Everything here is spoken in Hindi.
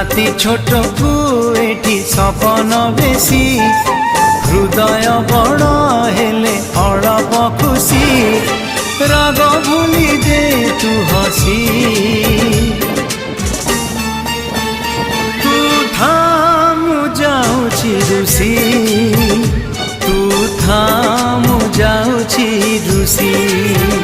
राति छोट को एठी सपन बेसी हृदय बड़ हेले अड़प खुशी राग भूली दे तू हसी तू थामु जाऊची रुसी तू थामु जाऊची रुसी।